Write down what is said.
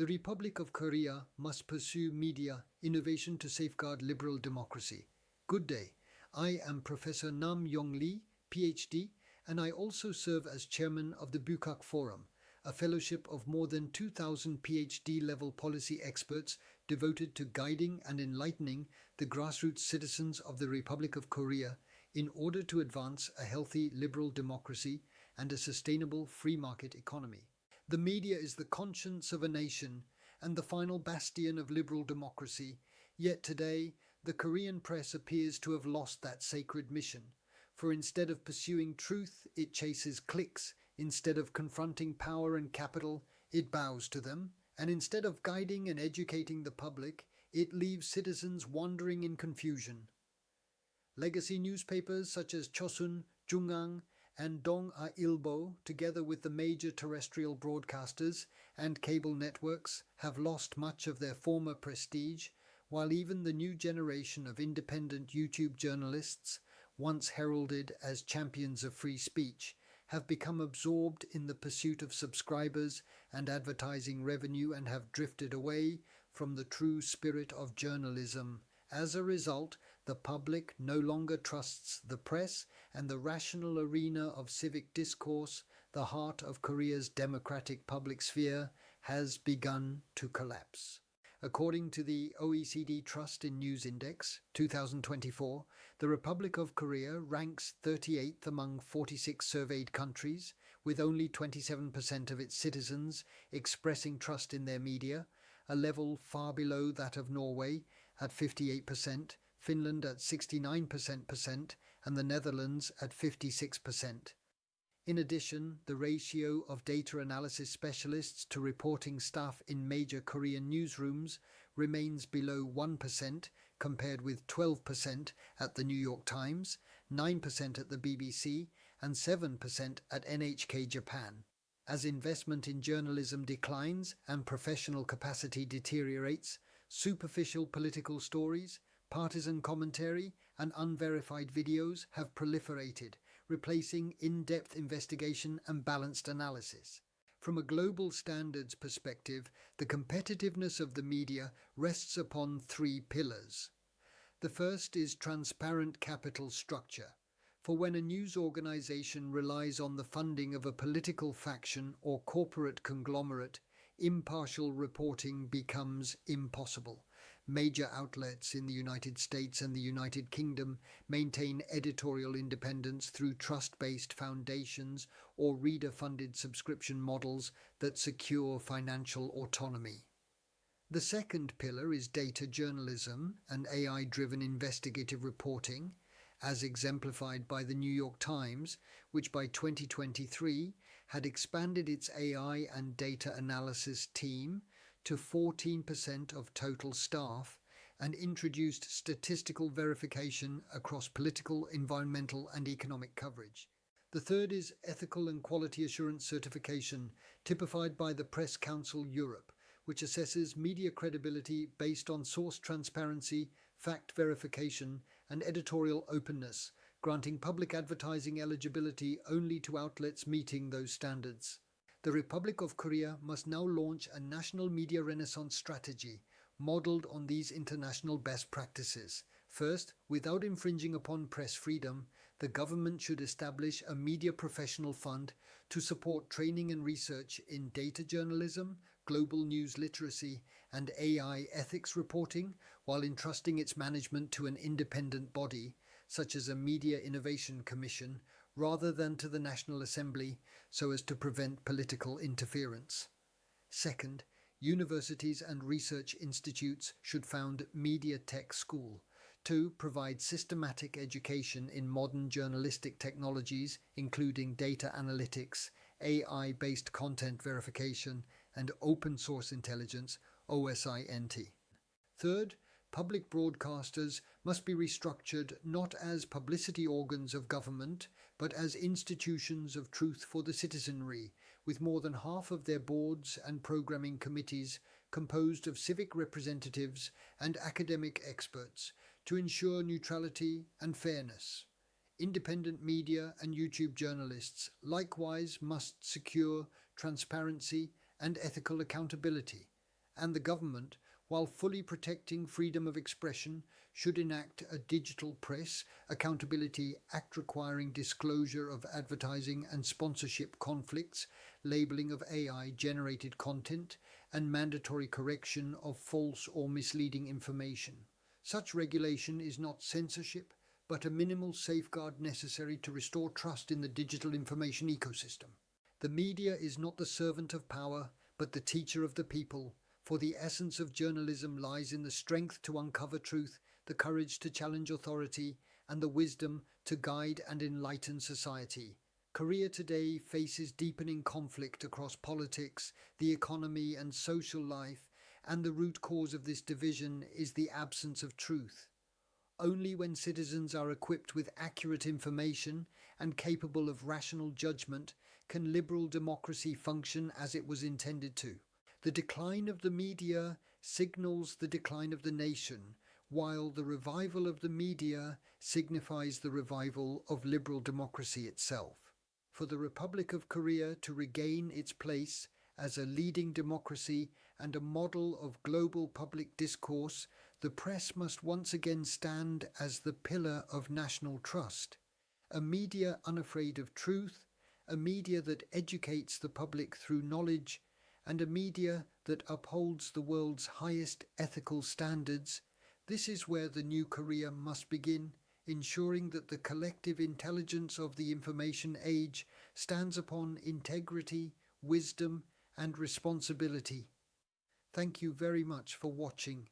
The Republic of Korea must pursue media innovation to safeguard liberal democracy. Good day. I am Professor Nam Yong Lee, PhD, and I also serve as chairman of the Bukak Forum, a fellowship of more than 2,000 PhD-level policy experts devoted to guiding and enlightening the grassroots citizens of the Republic of Korea in order to advance a healthy liberal democracy and a sustainable free market economy. The media is the conscience of a nation and the final bastion of liberal democracy, yet today the Korean press appears to have lost that sacred mission, for instead of pursuing truth, it chases clicks. Instead of confronting power and capital, it bows to them, and instead of guiding and educating the public, it leaves citizens wandering in confusion. Legacy newspapers such as Chosun, Jungang, and Dong-a-ilbo, together with the major terrestrial broadcasters and cable networks, have lost much of their former prestige, while even the new generation of independent YouTube journalists, once heralded as champions of free speech, have become absorbed in the pursuit of subscribers and advertising revenue and have drifted away from the true spirit of journalism. As a result, the public no longer trusts the press, and the rational arena of civic discourse, the heart of Korea's democratic public sphere, has begun to collapse. According to the OECD Trust in News Index 2024, the Republic of Korea ranks 38th among 46 surveyed countries, with only 27% of its citizens expressing trust in their media, a level far below that of Norway at 58%, Finland at 69%, and the Netherlands at 56%. In addition, the ratio of data analysis specialists to reporting staff in major Korean newsrooms remains below 1%, compared with 12% at the New York Times, 9% at the BBC, and 7% at NHK Japan. As investment in journalism declines and professional capacity deteriorates, superficial political stories, partisan commentary, and unverified videos have proliferated, replacing in-depth investigation and balanced analysis. From a global standards perspective, the competitiveness of the media rests upon three pillars. The first is transparent capital structure. For when a news organization relies on the funding of a political faction or corporate conglomerate, impartial reporting becomes impossible. Major outlets in the United States and the United Kingdom maintain editorial independence through trust-based foundations or reader-funded subscription models that secure financial autonomy. The second pillar is data journalism and AI-driven investigative reporting, as exemplified by the New York Times, which by 2023 had expanded its AI and data analysis team to 14% of total staff and introduced statistical verification across political, environmental, and economic coverage. The third is ethical and quality assurance certification, typified by the Press Council Europe, which assesses media credibility based on source transparency, fact verification, and editorial openness, granting public advertising eligibility only to outlets meeting those standards. The Republic of Korea must now launch a national media renaissance strategy, modeled on these international best practices. First, without infringing upon press freedom, the government should establish a media professional fund to support training and research in data journalism, global news literacy, and AI ethics reporting, while entrusting its management to an independent body, such as a Media Innovation Commission, rather than to the National Assembly, so as to prevent political interference. Second, universities and research institutes should found Media Tech School to provide systematic education in modern journalistic technologies, including data analytics, AI-based content verification, and open source intelligence, OSINT. Third, public broadcasters must be restructured not as publicity organs of government, but as institutions of truth for the citizenry, with more than half of their boards and programming committees composed of civic representatives and academic experts to ensure neutrality and fairness. Independent media and YouTube journalists likewise must secure transparency and ethical accountability. and the government, while fully protecting freedom of expression, should enact a digital press accountability act requiring disclosure of advertising and sponsorship conflicts, labeling of AI-generated content, and mandatory correction of false or misleading information. Such regulation is not censorship, but a minimal safeguard necessary to restore trust in the digital information ecosystem. The media is not the servant of power, but the teacher of the people, for the essence of journalism lies in the strength to uncover truth, the courage to challenge authority, and the wisdom to guide and enlighten society. Korea today faces deepening conflict across politics, the economy, and social life, and the root cause of this division is the absence of truth. Only when citizens are equipped with accurate information and capable of rational judgment can liberal democracy function as it was intended to. The decline of the media signals the decline of the nation, while the revival of the media signifies the revival of liberal democracy itself. For the Republic of Korea to regain its place as a leading democracy and a model of global public discourse, the press must once again stand as the pillar of national trust. A media unafraid of truth, a media that educates the public through knowledge, and a media that upholds the world's highest ethical standards. This is where the new Korea must begin, ensuring that the collective intelligence of the information age stands upon integrity, wisdom, and responsibility. Thank you very much for watching.